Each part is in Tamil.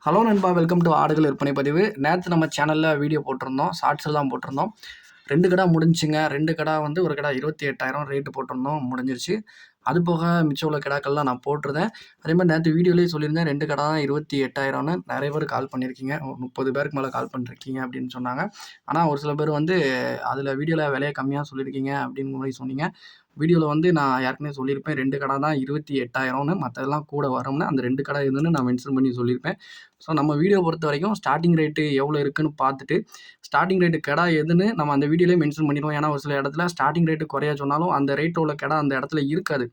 ஹலோ நண்பா, வெல்கம் டு ஆடுகள் விற்பனை பதிவு. நேற்று நம்ம சேனலில் வீடியோ போட்டிருந்தோம், ஷார்ட்ஸில் தான் போட்டிருந்தோம். 2 கடை முடிஞ்சுங்க. 2 கடை வந்து ஒரு கடை 28,000 ரேட்டு போட்டிருந்தோம், முடிஞ்சிருச்சு. அது போக மிச்சம் உள்ள கிடாக்கள்லாம் நான் போட்டிருந்தேன். அதே மாதிரி நேற்று வீடியோலேயே சொல்லியிருந்தேன் 2 கடை தான் 28,000ன்னு. நிறைய பேர் கால் பண்ணியிருக்கீங்க, ஒரு 30 பேருக்கு மேலே கால் பண்ணிருக்கீங்க அப்படின்னு சொன்னாங்க. ஆனால் ஒரு சில பேர் வந்து அதில் வீடியோவில் விலையை கம்மியாக சொல்லியிருக்கீங்க அப்படின்னு மாதிரி சொன்னீங்க. வீடியோவில் வந்து நான் ஏற்கனவே சொல்லியிருப்பேன் 2 கடை தான் 28,000ன்னு, மற்றதெல்லாம் கூட வரும்னு. அந்த 2 கடை எதுன்னு நான் மென்ஷன் பண்ணி சொல்லியிருப்பேன். ஸோ நம்ம வீடியோ பொறுத்த வரைக்கும் ஸ்டார்டிங் ரேட்டு எவ்வளோ இருக்குன்னு பார்த்துட்டு, ஸ்டார்டிங் ரேட்டு கெடா எதுன்னு நம்ம அந்த வீடியோலேயே மென்ஷன் பண்ணிடுவோம். ஏன்னா ஒரு சில இடத்துல ஸ்டார்டிங் ரேட்டு குறைய சொன்னாலும் அந்த ரேட்டில் உள்ள கெடா அந்த இடத்துல இருக்காது.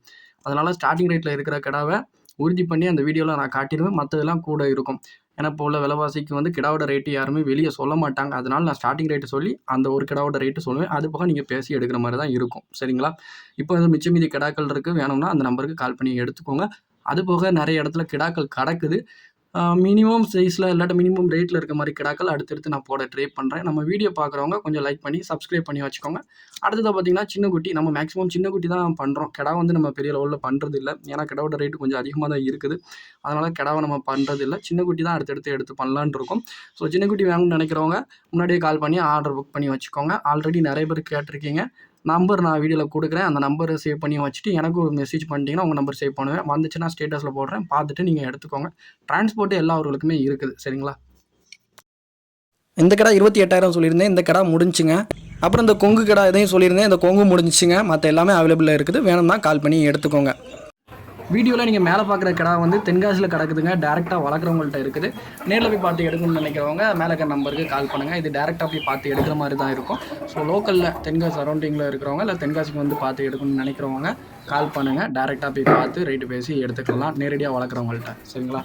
அதனால் ஸ்டார்டிங் ரேட்டில் இருக்கிற கெடாவை உறுதி பண்ணி அந்த வீடியோவில் நான் காட்டிடுவேன். மற்றதெல்லாம் கூட இருக்கும். ஏன்னா இப்போ உள்ள விலைவாசிக்கு வந்து கிடாவோட ரேட்டு யாருமே வெளியே சொல்ல மாட்டாங்க. அதனால நான் ஸ்டார்டிங் ரேட்டு சொல்லி அந்த ஒரு கிடாவோட ரேட்டு சொல்லுவேன். அது போக நீங்கள் பேசி எடுக்கிற மாதிரி தான் இருக்கும். சரிங்களா? இப்போ வந்து மிச்சம் மீதி கிடாக்கள் இருக்குது, வேணும்னா அந்த நம்பருக்கு கால் பண்ணி எடுத்துக்கோங்க. அது போக நிறைய இடத்துல கிடாக்கள் கிடக்குது. மினிமம் சைஸில் இல்லாட்டி மினிமம் ரேட்டில் இருக்க மாதிரி கிடாக்கள் அடுத்தடுத்து நான் போட ட்ரை பண்ணுறேன். நம்ம வீடியோ பார்க்குறவங்க கொஞ்சம் லைக் பண்ணி சப்ஸ்கிரைப் பண்ணி வச்சுக்கோங்க. அடுத்ததாக பார்த்தீங்கன்னா சின்ன குட்டி, நம்ம மேக்ஸிமம் சின்ன குட்டி தான் பண்ணுறோம். கிடா வந்து நம்ம பெரிய லெவலில் பண்ணுறது இல்லை. ஏன்னா கிடாவோட ரேட்டு கொஞ்சம் அதிகமாக தான் இருக்குது. அதனால் கிடாவை நம்ம பண்ணுறது இல்லை. சின்ன குட்டி தான் அடுத்தடுத்து எடுத்து பண்ணலான்னு இருக்கோம். ஸோ சின்ன குட்டி வேணும்னு நினைக்கிறவங்க முன்னாடியே கால் பண்ணி ஆர்டர் புக் பண்ணி வச்சுக்கோங்க. ஆல்ரெடி நிறைய பேர் கேட்டிருக்கீங்க. நம்பர் நான் வீடியோவில் கொடுக்குறேன். அந்த நம்பரை சேவ் பண்ணி வச்சுட்டு எனக்கு ஒரு மெசேஜ் பண்ணிட்டீங்கன்னா உங்கள் நம்பர் சேவ் பண்ணுவேன். வந்துச்சுன்னா ஸ்டேட்டஸில் போடுறேன், பார்த்துட்டு நீங்கள் எடுத்துக்கோங்க. டிரான்ஸ்போர்ட்டு எல்லா ஊர்களுக்குமே இருக்குது. சரிங்களா? இந்த கடை 28,000 சொல்லியிருந்தேன். இந்த கடை முடிஞ்சுங்க. அப்புறம் இந்த கொங்கு கடை எதையும் சொல்லியிருந்தேன். இந்த கொங்கு முடிஞ்சிச்சுங்க. மற்ற எல்லாமே அவைலபிளாக இருக்குது. வேணும்னா கால் பண்ணி எடுத்துக்கோங்க. வீடியோவில் நீங்கள் மேலே பார்க்குற கடை வந்து தென்காசியில் கிடக்குதுங்க. டேரெக்டாக வளர்க்குறவங்கள்ட்ட இருக்குது. நேரில் போய் பார்த்து எடுக்கணும்னு நினைக்கிறவங்க மேலே இருக்கிற நம்பருக்கு கால் பண்ணுங்கள். இது டேரெக்டாக போய் பார்த்து எடுக்கிற மாதிரி தான் இருக்கும். ஸோ லோக்கலில் தென்காசி சரௌண்டிங்கில் இருக்கிறவங்க இல்லை தென்காசிக்கு வந்து பார்த்து எடுக்கணும்னு நினைக்கிறவங்க கால் பண்ணுங்கள். டேரெக்டாக போய் பார்த்து ரேட்டு பேசி எடுத்துக்கலாம் நேரடியாக வளர்க்குறவங்கள்ட்ட. சரிங்களா?